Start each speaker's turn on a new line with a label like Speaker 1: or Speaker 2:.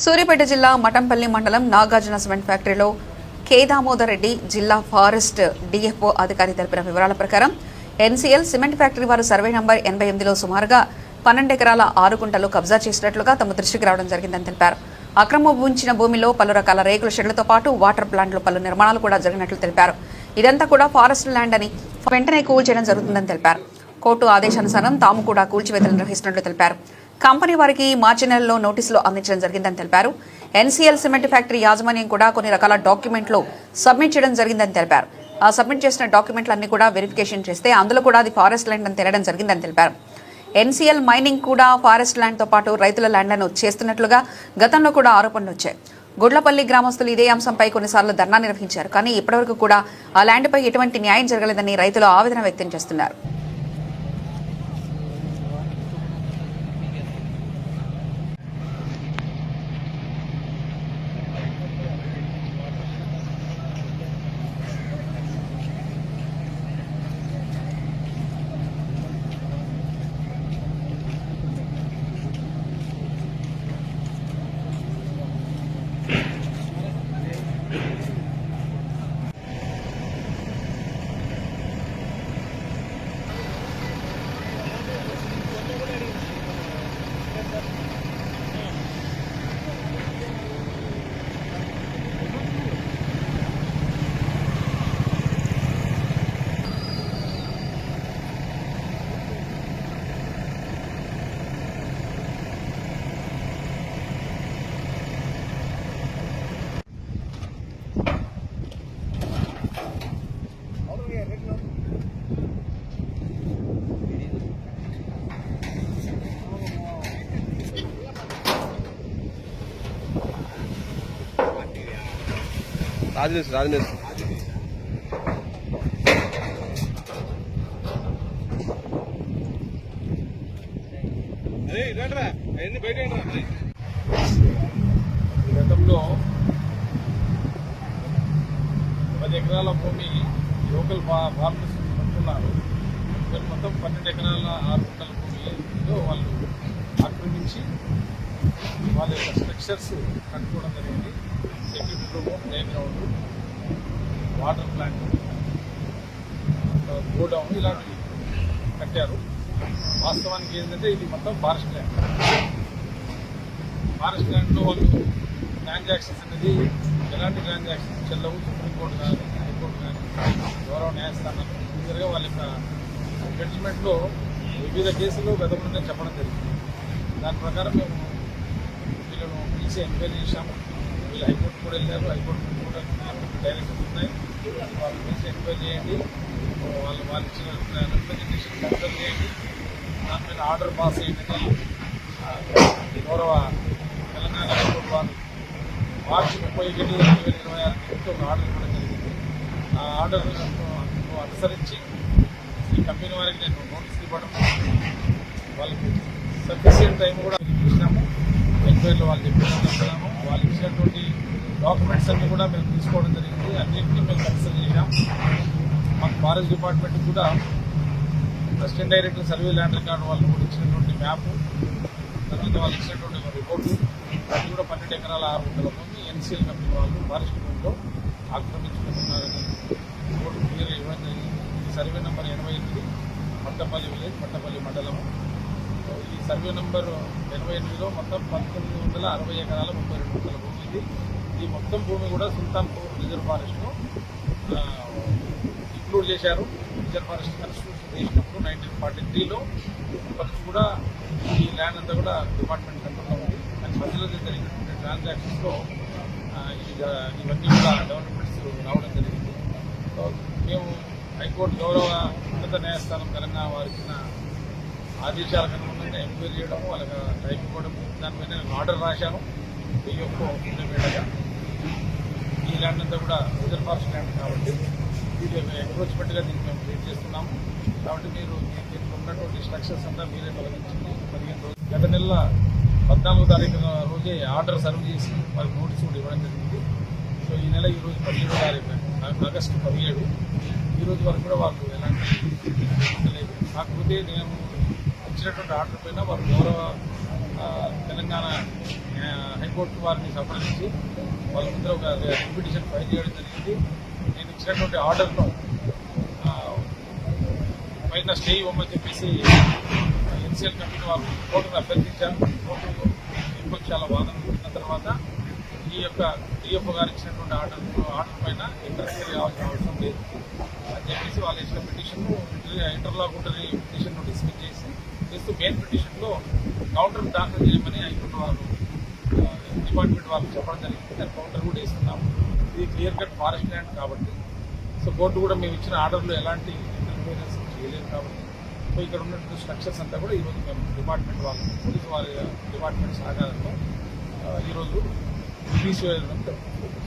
Speaker 1: సూర్యాపేట జిల్లా మఠంపల్లి మండలం నాగార్జున సిమెంట్ ఫ్యాక్టరీలో కె దామోదర్ రెడ్డి జిల్లా ఫారెస్ట్ డిఎఫ్ఓ అధికారి తెలిపిన వివరాల ప్రకారం ఎన్సీఎల్ సిమెంట్ ఫ్యాక్టరీ వారు సర్వే నంబర్ 88లో సుమారుగా 12 ఎకరాల 6 గుంటలు కబ్జా చేసినట్లుగా తమ దృష్టికి రావడం జరిగిందని తెలిపారు. అక్రమ ఉంచిన భూమిలో పలు రకాల రేకుల షెడ్లతో పాటు వాటర్ ప్లాంట్లో పలు నిర్మాణాలు కూడా జరిగినట్లు తెలిపారు. ఇదంతా కూడా ఫారెస్ట్ ల్యాండ్ అని వెంటనే కూల్చేయడం జరుగుతుందని తెలిపారు. కోర్టు ఆదేశానుసారం తాము కూడా కూల్చివేతలు నిర్వహిస్తున్నట్లు తెలిపారు. కంపెనీ వారికి మార్చి నెలలో నోటీసులు అందించడం జరిగిందని తెలిపారు. ఎన్సీఎల్ సిమెంట్ ఫ్యాక్టరీ యాజమాన్యం కూడా కొన్ని రకాల డాక్యుమెంట్లు సబ్మిట్ చేయడం జరిగిందని తెలిపారు. ఆ సబ్మిట్ చేసిన డాక్యుమెంట్లన్నీ కూడా వెరిఫికేషన్ చేస్తే అందులో కూడా అది ఫారెస్ట్ ల్యాండ్ అని తేలడం జరిగిందని తెలిపారు. ఎన్సీఎల్ మైనింగ్ కూడా ఫారెస్ట్ ల్యాండ్తో పాటు రైతుల ల్యాండ్లను చేస్తున్నట్లుగా గతంలో కూడా ఆరోపణలు వచ్చాయి. గుడ్లపల్లి గ్రామస్తులు ఇదే అంశంపై కొన్నిసార్లు ధర్నా నిర్వహించారు. కానీ ఇప్పటివరకు కూడా ఆ ల్యాండ్పై ఎటువంటి న్యాయం జరగలేదని రైతులు ఆవేదన వ్యక్తం చేస్తున్నారు.
Speaker 2: రాజనేష్
Speaker 3: గతంలో 10 ఎకరాల భూమి లోకల్ ఫార్మర్స్ కొంటున్నారు. మొత్తం 12 ఎకరాల 6 గుంటల భూమిలో వాళ్ళు ఆక్రమించి వాళ్ళ యొక్క స్ట్రక్చర్స్ కట్టుకోవడం జరిగింది. Security room, play ground, water plant, godown ఇలాంటివి కట్టారు. వాస్తవానికి ఏంటంటే ఇది మొత్తం ఫారెస్ట్ ల్యాండ్. ఫారెస్ట్ ల్యాండ్లో వాళ్ళు ట్రాన్సాక్షన్స్ అనేది ఎలాంటి ట్రాన్సాక్షన్స్ చెల్లవు. సుప్రీంకోర్టు కానీ, హైకోర్టు కానీ, గౌరవ న్యాయస్థానాలు క్లియర్గా వాళ్ళ యొక్క జడ్జిమెంట్లో వివిధ కేసులు గతంలోనే చెప్పడం జరిగింది. దాని ప్రకారం మేము వీళ్ళను పిలిచి ఎంక్వైరీ చేశాము. వీళ్ళు హైకోర్టు కూడా వెళ్ళారు. హైకోర్టు కూడా డైరెక్షన్స్ ఉన్నాయి. వాళ్ళు పిలిచి ఎంక్వైరీ చేయండి, వాళ్ళు ఇచ్చిన రిప్రజెంటేషన్ కన్సల్ట్ చేయండి, దాని మీద ఆర్డర్ పాస్ చేయండి. గౌరవ తెలంగాణ హైకోర్టు వారు మార్చి 31, 2026 ఒక ఆర్డర్ ఇవ్వడం జరిగింది. ఆ ఆర్డర్ అనుసరించి ఈ కంపెనీ వారికి నేను నోటీస్ ఇవ్వడం, వాళ్ళకి సఫిషియంట్ టైం కూడా ఇచ్చినాము. ఎంక్వైరీలో వాళ్ళు చెప్పినాము. వాళ్ళు ఇచ్చినటువంటి డాక్యుమెంట్స్ అన్నీ కూడా మేము తీసుకోవడం జరిగింది. అన్నింటినీ మేము కన్సల్ట్ చేసాం. మాకు ఫారెస్ట్ డిపార్ట్మెంట్ కూడా assistant director survey land record వాళ్ళు కూడా ఇచ్చినటువంటి మ్యాప్, తర్వాత వాళ్ళు ఇచ్చినటువంటి రిపోర్టు, అది కూడా 12 ఎకరాల 6 గుంటల భూమి ఎన్సీఎల్ కంపెనీ వాళ్ళు ఫారెస్ట్ భూమిలో ఆక్రమించుకుంటున్నారని రిపోర్టు క్లియర్గా ఇవ్వడం జరిగింది. ఇది survey number 88, Mattapalli village, Mattapalli మండలం. ఈ సర్వే నెంబర్ 88లో మొత్తం 1960 ఎకరాల 32 గుంటల భూమి ఇది. ఈ మొత్తం భూమి కూడా సుల్తాన్పూర్ రిజర్వ్ ఫారెస్ట్లో ఇంక్లూడ్ చేశారు. రిజర్వ్ ఫారెస్ట్ కన్స్టిట్యూషన్ చేసినప్పుడు 1943లో ఫస్ట్ కూడా ఈ ల్యాండ్ అంతా కూడా డిపార్ట్మెంట్ కంట్రోల్లో ఉంది. కానీ మధ్యలో జరిగినటువంటి ట్రాన్సాక్షన్స్లో ఇవన్నీ కూడా డెవలప్మెంట్స్ రావడం జరిగింది. సో మేము హైకోర్టు గౌరవ ఉన్నత న్యాయస్థానం తెలంగాణ వారు ఇచ్చిన ఆదేశాలకు అనుగుణంగా ఎంక్వైరీ చేయడము, వాళ్ళకి టైం ఇవ్వడము, దాని మీద నేను ఆర్డర్ రాశాను. డిఎఫ్ఓ ఇండిపెండెంట్గా ఈ ల్యాండ్ అంతా కూడా రిజర్వ్ ఫారెస్ట్ ల్యాండ్ కాబట్టి ఇది ఎంక్రోచ్మెంట్గా దీన్ని మేము ట్రీట్ చేస్తున్నాము. కాబట్టి మీరు దీనికి ఉన్నటువంటి స్ట్రక్చర్స్ అంతా మీరే తొలగించింది. 15 రోజులు గత నెల 14వ తారీఖు రోజే ఆర్డర్ సర్వ్ చేసి వాళ్ళకి నోటీస్ కూడా ఇవ్వడం జరిగింది. సో ఈ నెల ఈరోజు 17వ తారీఖు, ఆగస్టు 17, ఈ రోజు వరకు కూడా వాళ్ళు ఎలాంటి లేదు. కాకపోతే నేను ఇచ్చినటువంటి ఆర్డర్ పైన వారు గౌరవ తెలంగాణ హైకోర్టు వారిని సంప్రదించి వాళ్ళ ముందర ఒక పిటిషన్ ఫైల్ చేయడం జరిగింది. నేను ఇచ్చినటువంటి ఆర్డర్ను పైన స్టే ఇవ్వమని చెప్పేసి ఎన్సీఎల్ కమిటీ వాళ్ళు కోర్టును అభ్యర్థించారు. కోర్టు విపక్షాల వాదన ఉన్న తర్వాత ఈ యొక్క డిఎఫ్ఓ గారు ఇచ్చినటువంటి ఆర్డర్ పైన ఇంటర్ఫియర్ కావాల్సిన అవసరం లేదు అని చెప్పేసి వాళ్ళు ఇచ్చిన పిటిషన్ ఇంటర్లాక్యుటరీ పిటిషన్ డిస్మిస్ చేస్తూ మెయిన్ పిటిషన్లో కౌంటర్ దాఖలు చేయమని హైకోర్టు వారు డిపార్ట్మెంట్ వాళ్ళకి చెప్పడం జరిగింది. దాని కౌంటర్ కూడా ఇస్తున్నాము. ఇది క్లియర్ కట్ ఫారెస్ట్ ల్యాండ్ కాబట్టి సో కోర్టు కూడా మేము ఇచ్చిన ఆర్డర్లో ఎలాంటి ఇంటర్ఫియరెన్స్ చేయలేదు కాబట్టి సో ఇక్కడ ఉన్నటువంటి స్ట్రక్చర్స్ అంతా కూడా ఈరోజు మేము డిపార్ట్మెంట్ వాళ్ళు పోలీసు వారి డిపార్ట్మెంట్ సహకారంలో ఈరోజు తీసివేయడం జరుగుతుంది.